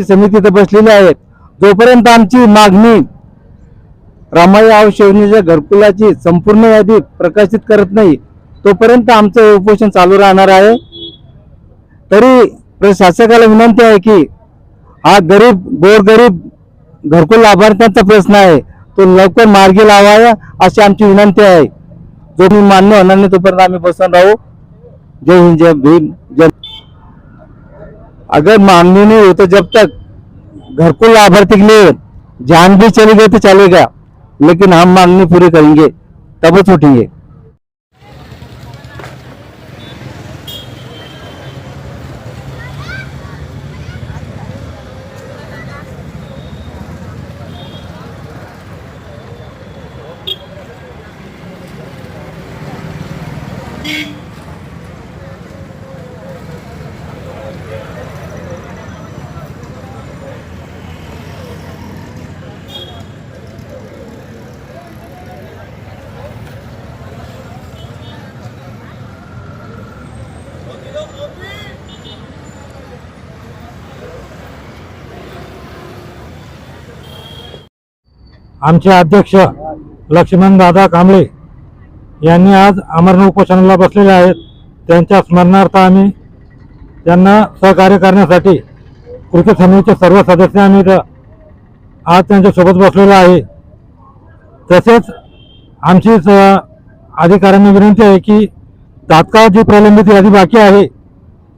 समिती इथे बसलेली आहे। जोपर्यंत आमची मागणी रमाई आवास योजनेच्या घरकुलाची संपूर्ण यादी प्रकाशित करत नाही तोपर्यंत आमचं उपोषण चालू राहणार आहे। तरी प्रशासकाला विनंती आहे की हा गोरगरीब घरकुल लाभार्थ्यांचा प्रश्न आहे, तो लवकर मार्गी लावावा अशी आमची विनंती आहे। जो मी मान्य होणार नाही तोपर्यंत आम्ही बसून राहू। जय हिंद, जय भीम, जय। अगर मांगनी नहीं हो तो जब तक घरकुल लाभार्थी के लिए जान भी चली गई तो चलेगा, लेकिन हम मांगनी पूरी करेंगे तब उठेंगे। आमचे अध्यक्ष लक्ष्मण दादा कांबळे यांनी आज आमरण उपोषणाला बसलेले आहेत। त्यांच्या स्मरणार्थ आम्ही त्यांना सहकार्य करण्यासाठी कृती समितीचे सर्व सदस्य आम्ही आज त्यांच्यासोबत बसलेलो आहे। तसेच आमची अधिकाऱ्यांना विनंती आहे की तात्काळ जी प्रलंबित यादी बाकी आहे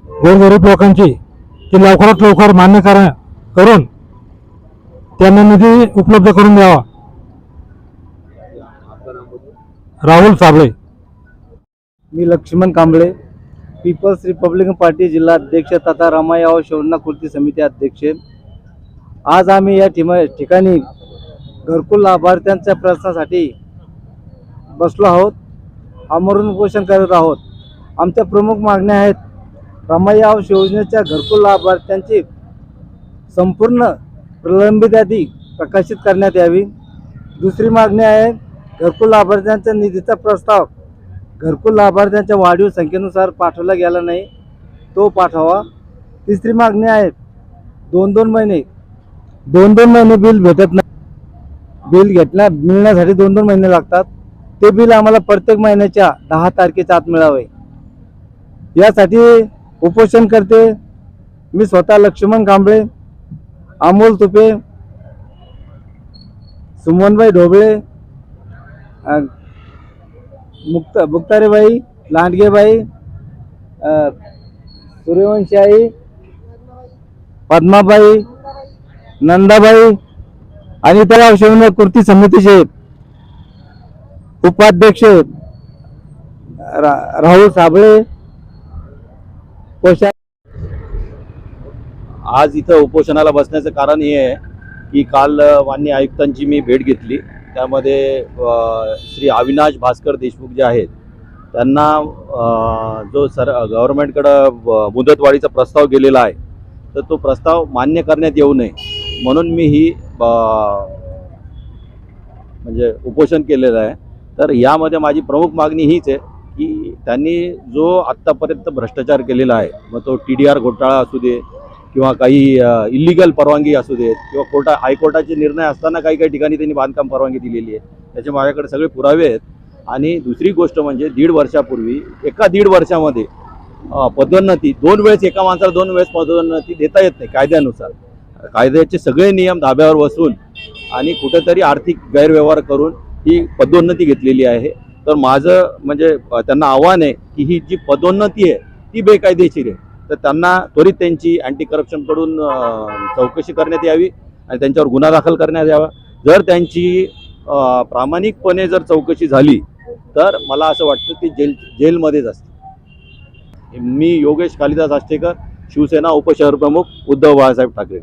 गोरगरीब लोकांची ती लवकरात लवकर मान्य करून त्यांना निधी उपलब्ध करून द्यावा। राहुल साबळे। मी लक्ष्मण कांबळे, पीपल्स रिपब्लिकन पार्टी जिल्हा अध्यक्ष तथा रमाई आवास योजना कृती समिती अध्यक्ष। आज आम्ही या ठिकाणी घरकुल लाभार्थ्यांच्या प्रश्नासाठी बसलो आहोत, आमरण उपोषण करत आहोत। आमच्या प्रमुख मागण्या आहेत रमाई आवास योजनेच्या घरकुल लाभार्थ्यांची संपूर्ण प्रलंबित यादी प्रकाशित करण्यात यावी। दुसरी मागणी आहे घरकुल लाभार्थ्यांच्या निधीचा प्रस्ताव घरकुल लाभार्थ्यांच्या वाढीव संख्येनुसार पाठवला गेला नाही, तो पाठवा। तिसरी मागणी आहे दोन दोन महिने बिल भेटत नाही, बिल मिळण्यासाठी 2-2 महिने लागतात। ते बिल आम्हाला प्रत्येक महिन्याच्या 10 तारखेच्या आत मिळावे यासाठी उपोषण करते मी स्वतः लक्ष्मण कांबळे, अमोल तुपे, सुमनभाई ढोबळे, मुक्तारेबाई, लांडगेबाई, सूर्यवंशी, पद्माबाई, नंदाबाई आणि त्या आवास कृती समितीचे उपाध्यक्ष राहुल साबळे। आज इथं उपोषणाला बसण्याचं कारण हे आहे की काल माननीय आयुक्तांची मी भेट घेतली। त्यामध्ये श्री अविनाश भास्कर देशमुख जे आहेत त्यांना जो गव्हर्नमेंटकडं मुदतवाढीचा प्रस्ताव गेलेला आहे तर तो प्रस्ताव मान्य करण्यात येऊ नये म्हणून मी ही म्हणजे उपोषण केलेलं आहे। तर यामध्ये माझी प्रमुख मागणी हीच आहे की त्यांनी जो आत्तापर्यंत भ्रष्टाचार केलेला आहे, मग तो TDR घोटाळा असू दे किंवा काही इलिगल परवानगी असू देत किंवा हायकोर्टाचे निर्णय असताना काही ठिकाणी त्यांनी बांधकाम परवानगी दिलेली आहे, त्याचे माझ्याकडे सगळे पुरावे आहेत। आणि दुसरी गोष्ट म्हणजे 1.5 वर्षापूर्वी एका 1.5 वर्षामध्ये पदोन्नती 2 वेळेस एका माणसाला 2 वेळेस पदोन्नती देता येत नाही कायद्यानुसार. कायद्याचे सगळे नियम धाब्यावर बसून आणि कुठेतरी आर्थिक गैरव्यवहार करून ही पदोन्नती घेतलेली आहे. तर माझं म्हणजे त्यांना आव्हान आहे की ही जी पदोन्नती आहे ती बेकायदेशीर आहे. तर त्यांना त्वरित त्यांची अँटी करप्शनकडून चौकशी करण्यात यावी आणि त्यांच्यावर गुन्हा दाखल करण्यात यावा. जर त्यांची प्रामाणिकपणे जर चौकशी झाली तर मला असं वाटतं की जेलमध्येच असते. मी योगेश कालिदास आष्टेकर, शिवसेना उपशहर प्रमुख, उद्धव बाळासाहेब ठाकरे.